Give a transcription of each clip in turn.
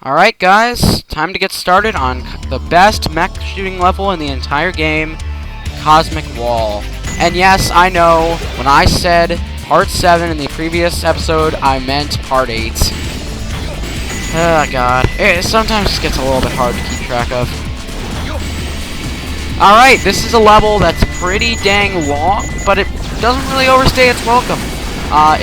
Alright guys, time to get started on the best mech shooting level in the entire game, Cosmic Wall. And yes, I know, when I said Part 7 in the previous episode, I meant Part 8. Oh god, it sometimes just gets a little bit hard to keep track of. Alright, this is a level that's pretty dang long, but it doesn't really overstay its welcome.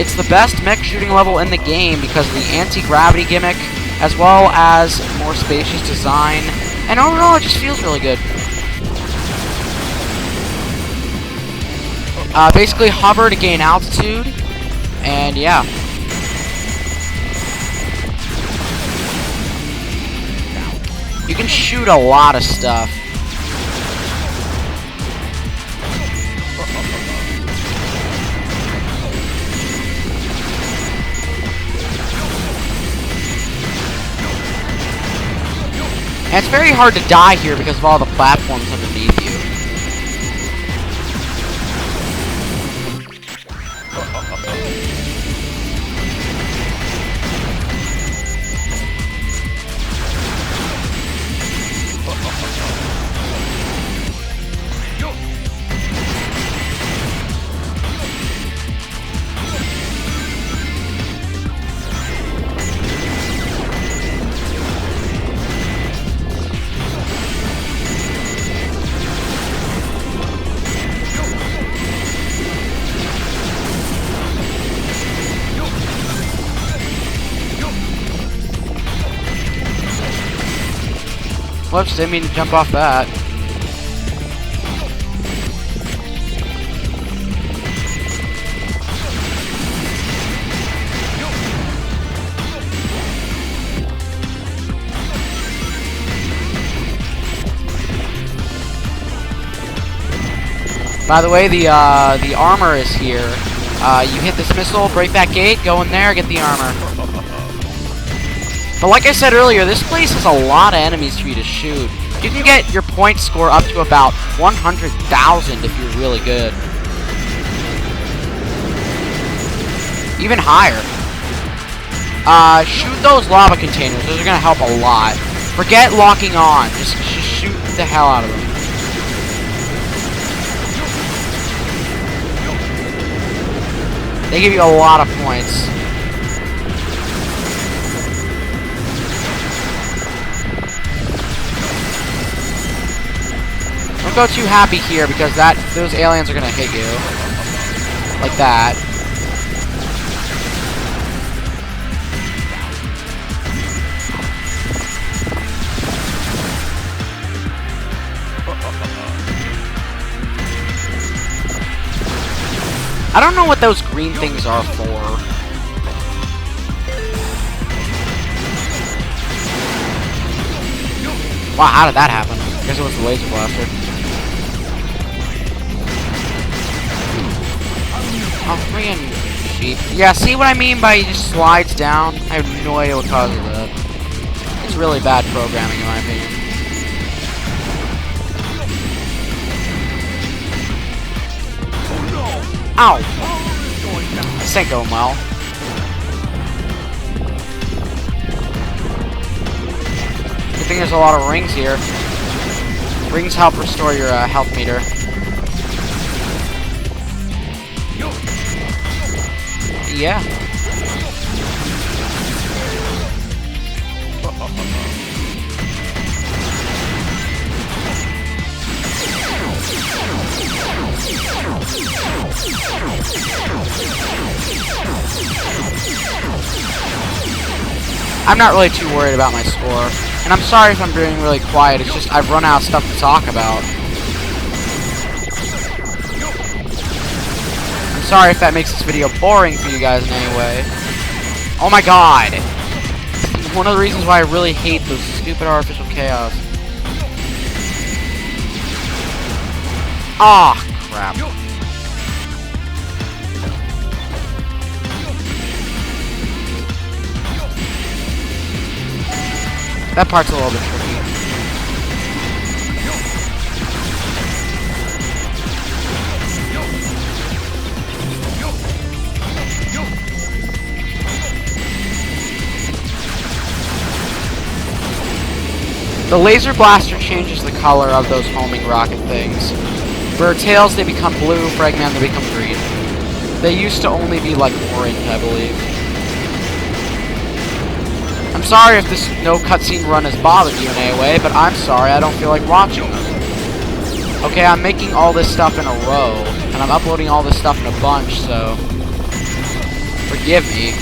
It's the best mech shooting level in the game because of the anti-gravity gimmick, as well as more spacious design, and overall it just feels really good. Basically hover to gain altitude, and yeah. You can shoot a lot of stuff. And it's very hard to die here because of all the platforms underneath you. Whoops, didn't mean to jump off that. By the way, the armor is here. You hit this missile, break that gate, go in there, get the armor. But like I said earlier, this place has a lot of enemies for you to shoot. You can get your point score up to about 100,000 if you're really good. Even higher. Shoot those lava containers. Those are going to help a lot. Forget locking on. Just shoot the hell out of them. They give you a lot of points. Don't go too happy here because those aliens are gonna hit you. Like that. I don't know what those green things are for. Wow, how did that happen? I guess it was the laser blaster. Oh, freaking sheep. Yeah, see what I mean by he just slides down? I have no idea what causes that. It's really bad programming in my opinion. Ow! This ain't going well. Good thing there's a lot of rings here. Rings help restore your health meter. Yeah. I'm not really too worried about my score. And I'm sorry if I'm being really quiet, it's just I've run out of stuff to talk about. I'm sorry if that makes this video boring for you guys in any way. Oh my god! One of the reasons why I really hate those stupid artificial chaos. Ah, crap. That part's a little bit tricky. The laser blaster changes the color of those homing rocket things. For Tails, they become blue. For Eggman, they become green. They used to only be like orange, I believe. I'm sorry if this no cutscene run has bothered you in any way, but I'm sorry, I don't feel like watching them. Okay, I'm making all this stuff in a row, and I'm uploading all this stuff in a bunch, so forgive me.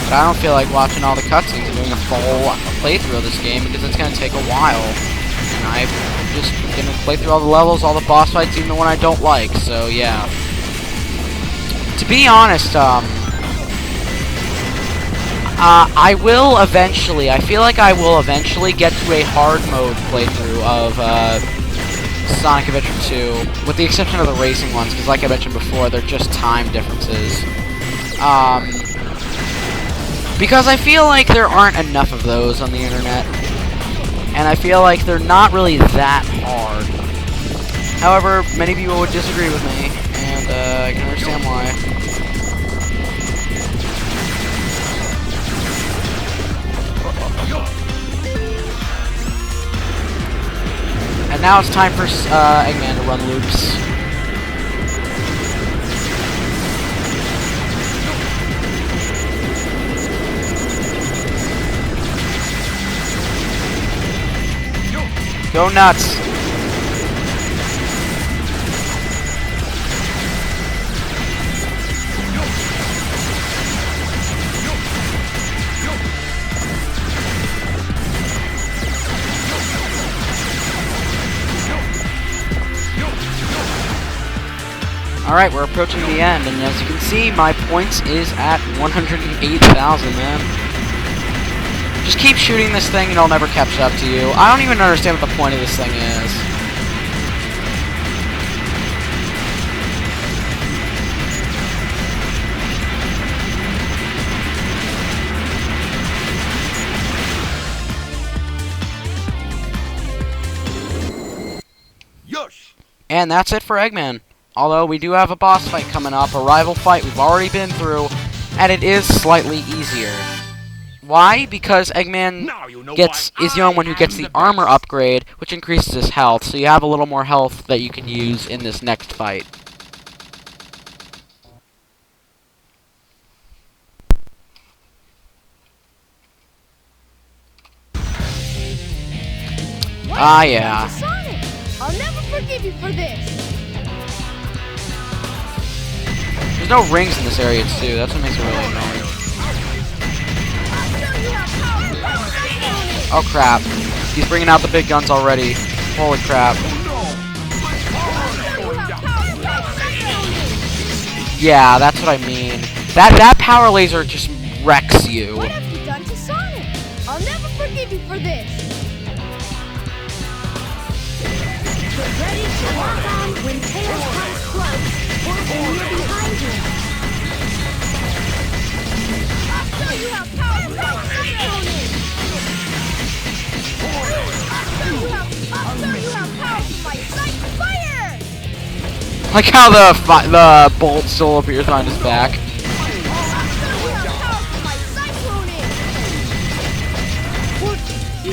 But I don't feel like watching all the cutscenes and doing a full playthrough of this game because it's going to take a while. And I'm just going to play through all the levels, all the boss fights, even the one I don't like, so yeah. To be honest, I will eventually, I feel like I will eventually get to a hard mode playthrough of Sonic Adventure 2, with the exception of the racing ones, because like I mentioned before, they're just time differences. Because I feel like there aren't enough of those on the internet, and I feel like they're not really that hard. However, many people would disagree with me, and I can understand why. And now it's time for Eggman to run loops. Go nuts! Alright, we're approaching the end, and as you can see, my points is at 108,000, man. Just keep shooting this thing and it'll never catch up to you. I don't even understand what the point of this thing is. Yosh! And that's it for Eggman. Although we do have a boss fight coming up, a rival fight we've already been through, and it is slightly easier. Why? Because Eggman is the only one who gets the armor upgrade, which increases his health, so you have a little more health that you can use in this next fight. Ah, yeah. Sonic, I'll never forgive you for this. There's no rings in this area too. That's what makes it really annoying. Oh crap! He's bringing out the big guns already. Holy crap! Yeah, that's what I mean. That power laser just wrecks you. What have you done to Sonic? I'll never forgive you for this. Get ready to lock on when Tails comes close, and you're behind him. I'll show you how powerful my cyclone is. I'll show you how powerful my cyclone fire. Like how the bolt still appears on his back. I'll show you how powerful my cyclone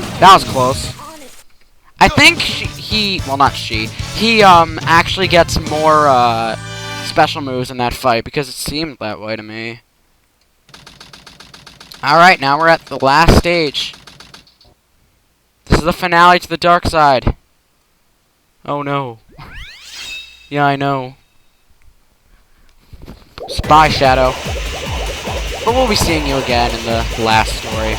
is. That was close. I think he actually gets more special moves in that fight because it seemed that way to me. Alright, now we're at the last stage. This is the finale to the dark side. Oh no. Yeah, I know. Bye, Shadow. But we'll be seeing you again in the last story.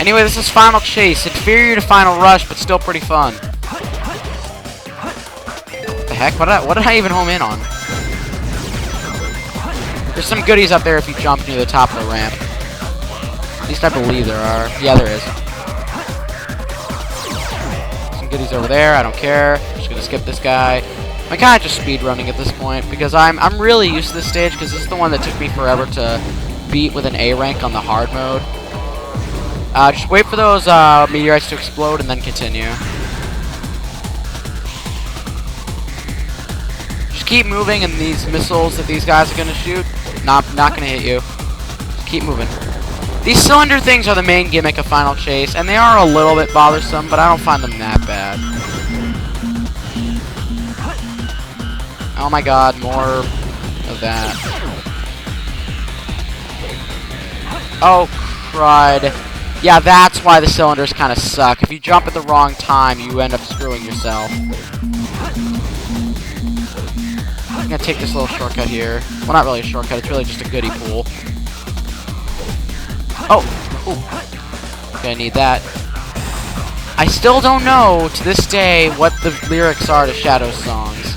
Anyway, this is Final Chase. Inferior to Final Rush, but still pretty fun. What the heck? What did I even home in on? There's some goodies up there if you jump near the top of the ramp. At least I believe there are. Yeah, there is. Some goodies over there. I don't care. I'm just gonna skip this guy. I'm kind of just speedrunning at this point because I'm really used to this stage because this is the one that took me forever to beat with an A rank on the hard mode. Just wait for those meteorites to explode and then continue. Just keep moving, and these missiles that these guys are gonna shoot, not gonna hit you. Just keep moving. These cylinder things are the main gimmick of Final Chase, and they are a little bit bothersome, but I don't find them that bad. Oh my god, more of that. Oh, crud. Yeah, that's why the cylinders kind of suck. If you jump at the wrong time, you end up screwing yourself. I'm gonna take this little shortcut here. Well, not really a shortcut, it's really just a goodie pool. Oh! Ooh. Gonna need that. I still don't know, to this day, what the lyrics are to Shadow's songs.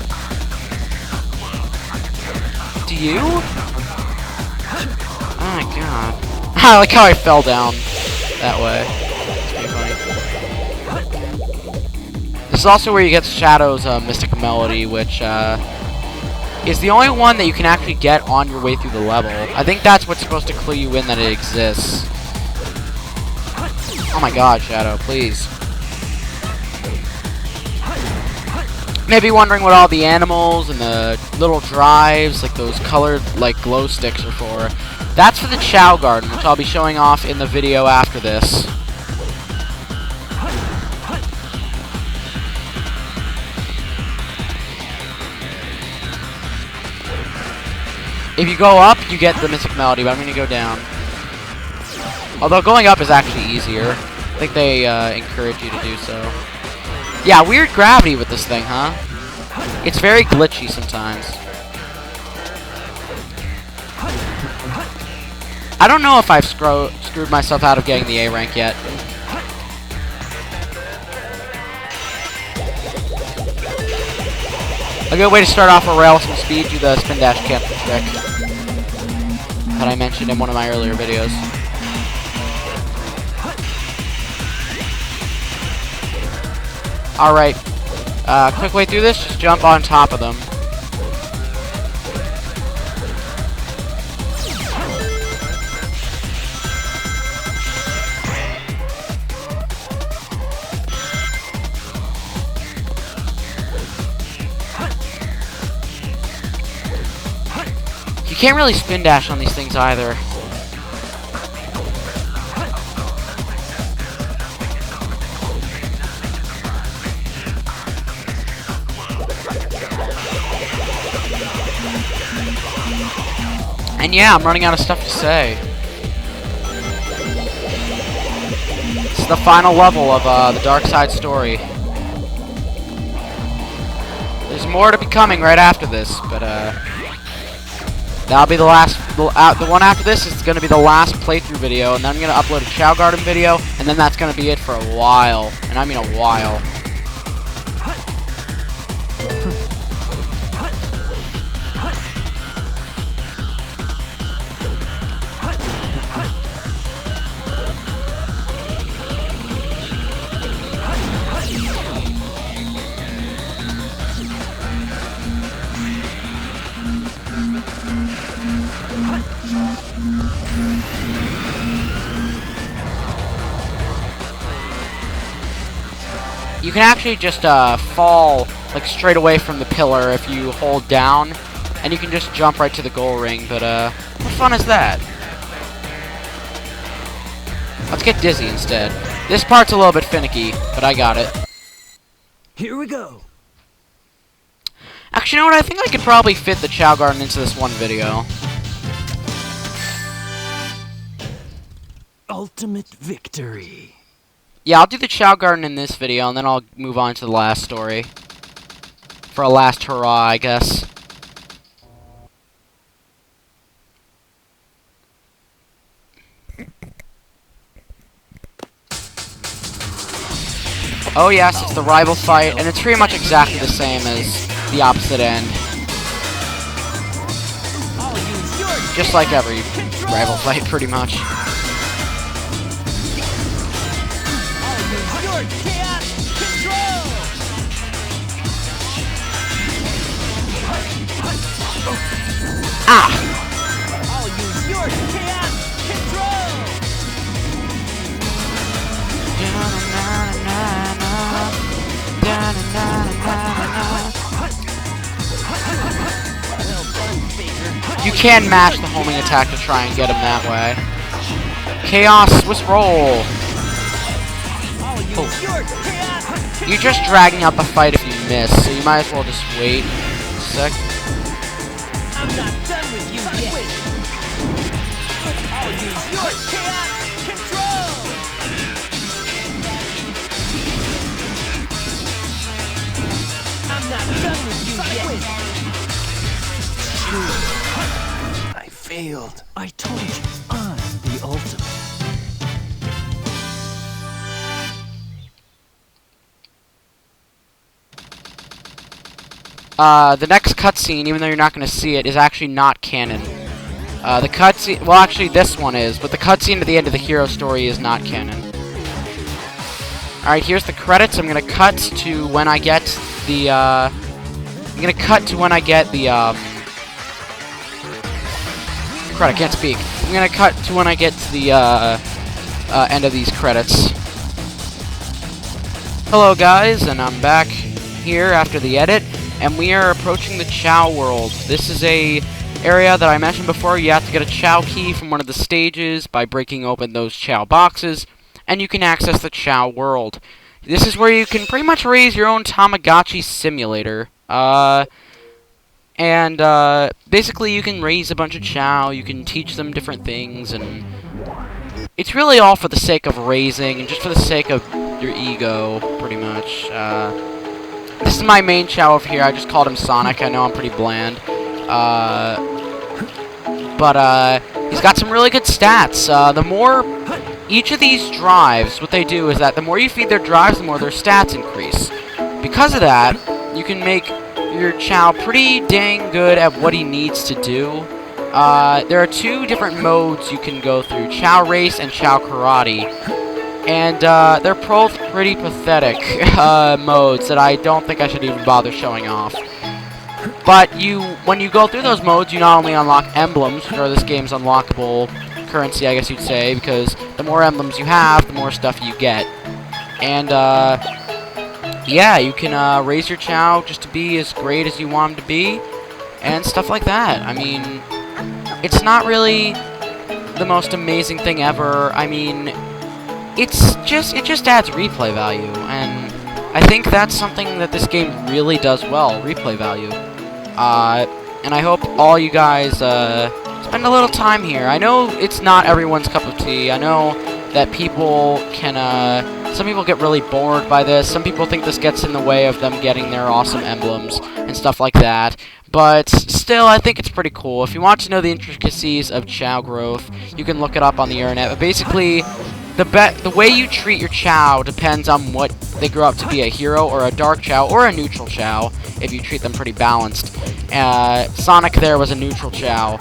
Do you? Oh my god. I like how I fell down that way. It's pretty funny. This is also where you get Shadow's Mystic Melody, which is the only one that you can actually get on your way through the level. I think that's what's supposed to clue you in that it exists. Oh my god, Shadow, please. Maybe wondering what all the animals and the little drives, like those colored, like, glow sticks are for. That's for the Chao Garden, which I'll be showing off in the video after this. If you go up, you get the Mystic Melody, but I'm going to go down. Although going up is actually easier. I think they encourage you to do so. Yeah, weird gravity with this thing, huh? It's very glitchy sometimes. I don't know if I've screwed myself out of getting the A rank yet. A good way to start off a rail with some speed, do the spin dash cancel trick that I mentioned in one of my earlier videos. Alright, quick way through this, just jump on top of them. You can't really spin dash on these things either. And yeah, I'm running out of stuff to say. This is the final level of the Dark Side story. There's more to be coming right after this, but that'll be the last. The one after this is going to be the last playthrough video, and then I'm going to upload a Chao Garden video, and then that's going to be it for a while, and I mean a while. You can actually just fall like straight away from the pillar if you hold down, and you can just jump right to the goal ring, but what fun is that? Let's get dizzy instead. This part's a little bit finicky, but I got it. Here we go. Actually, you know what? I think I could probably fit the Chao Garden into this one video. Ultimate victory. Yeah, I'll do the Chao Garden in this video, and then I'll move on to the last story. For a last hurrah, I guess. Oh yes, it's the rival fight, and it's pretty much exactly the same as the opposite end. Just like every rival fight, pretty much. Ah! I'll use your chaos control. You can mash the homing attack to try and get him that way. Chaos Swiss roll. Oh. You're just dragging out the fight if you miss, so you might as well just wait a sec. I'm not done with you yet. I'll use your chaos control. I'm not done with you yet. I failed. I told you, I'm the ultimate. The next cutscene, even though you're not going to see it, is actually not canon. The cutscene, well, actually, this one is, but the cutscene at the end of the hero story is not canon. Alright, here's the credits. I'm going to cut to when I get the, crud, I can't speak. I'm going to cut to when I get to the, end of these credits. Hello, guys, and I'm back here after the edit. And we are approaching the Chao world. This is a area that I mentioned before. You have to get a Chao key from one of the stages by breaking open those Chao boxes, and you can access the Chao world. This is where you can pretty much raise your own Tamagotchi simulator. Basically you can raise a bunch of Chao, you can teach them different things, and it's really all for the sake of raising, and just for the sake of your ego, pretty much. This is my main Chao over here. I just called him Sonic. I know I'm pretty bland. He's got some really good stats. The more each of these drives, what they do is that the more you feed their drives, the more their stats increase. Because of that, you can make your Chao pretty dang good at what he needs to do. There are two different modes you can go through, Chao Race and Chao Karate. And, they're both pretty pathetic, modes that I don't think I should even bother showing off. But when you go through those modes, you not only unlock emblems, which are this game's unlockable currency, I guess you'd say, because the more emblems you have, the more stuff you get. And, yeah, you can, raise your Chao just to be as great as you want him to be, and stuff like that. I mean, it's not really the most amazing thing ever. I mean, it just adds replay value, and I think that's something that this game really does well, replay value. And I hope all you guys, spend a little time here. I know it's not everyone's cup of tea. I know that people can, some people get really bored by this. Some people think this gets in the way of them getting their awesome emblems and stuff like that. But still, I think it's pretty cool. If you want to know the intricacies of Chao growth, you can look it up on the internet. But basically, the way you treat your Chao depends on what they grow up to be, a hero or a dark Chao or a neutral Chao, if you treat them pretty balanced. Sonic there was a neutral Chao.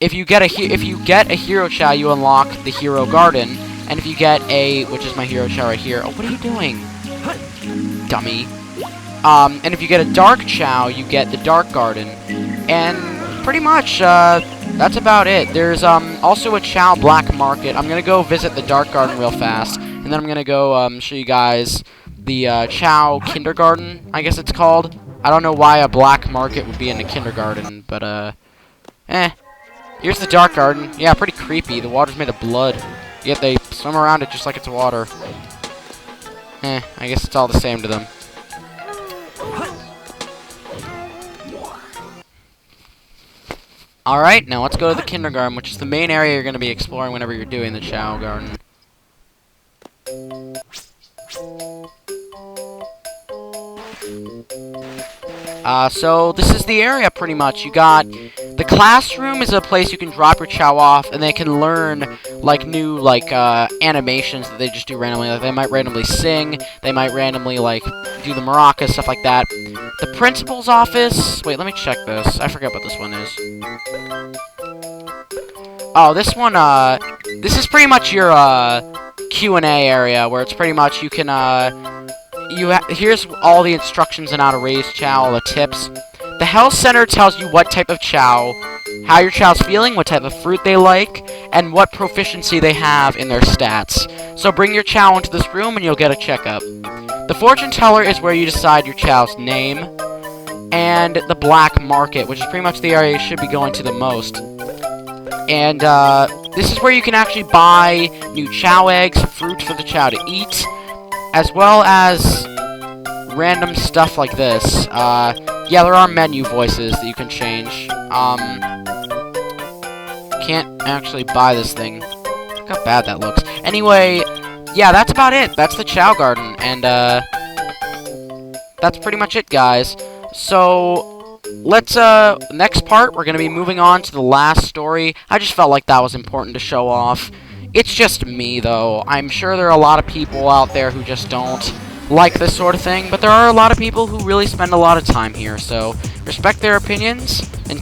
If you get a hero Chao, you unlock the hero garden, and if you get which is my hero Chao right here. Oh, what are you doing, dummy? And if you get a dark Chao, you get the dark garden, and pretty much that's about it. There's also a Chao black market. I'm gonna go visit the dark garden real fast, and then I'm gonna go show you guys the Chao kindergarten, I guess it's called. I don't know why a black market would be in a kindergarten, but here's the dark garden. Yeah, pretty creepy. The water's made of blood, yet they swim around it just like it's water. I guess it's all the same to them. Alright, now let's go to the kindergarten, which is the main area you're going to be exploring whenever you're doing the Chao garden. So this is the area, pretty much. You got the classroom is a place you can drop your Chao off, and they can learn, like, new, like, animations that they just do randomly. Like, they might randomly sing, they might randomly, like, do the maracas, stuff like that. The principal's office... Wait, let me check this. I forget what this one is. Oh, this one, this is pretty much your, Q&A area, where it's pretty much you can, here's all the instructions on how to raise Chao, all the tips. The health center tells you what type of Chao, how your Chao's feeling, what type of fruit they like, and what proficiency they have in their stats. So bring your Chao into this room and you'll get a checkup. The fortune teller is where you decide your Chao's name. And the black market, which is pretty much the area you should be going to the most. And, this is where you can actually buy new Chao eggs, fruit for the Chao to eat, as well as random stuff like this. Yeah, there are menu voices that you can change. Can't actually buy this thing. Look how bad that looks. Anyway, yeah, that's about it. That's the Chao Garden, and, that's pretty much it, guys. So, let's, next part, we're gonna be moving on to the last story. I just felt like that was important to show off. It's just me, though. I'm sure there are a lot of people out there who just don't like this sort of thing, but there are a lot of people who really spend a lot of time here, so respect their opinions, and take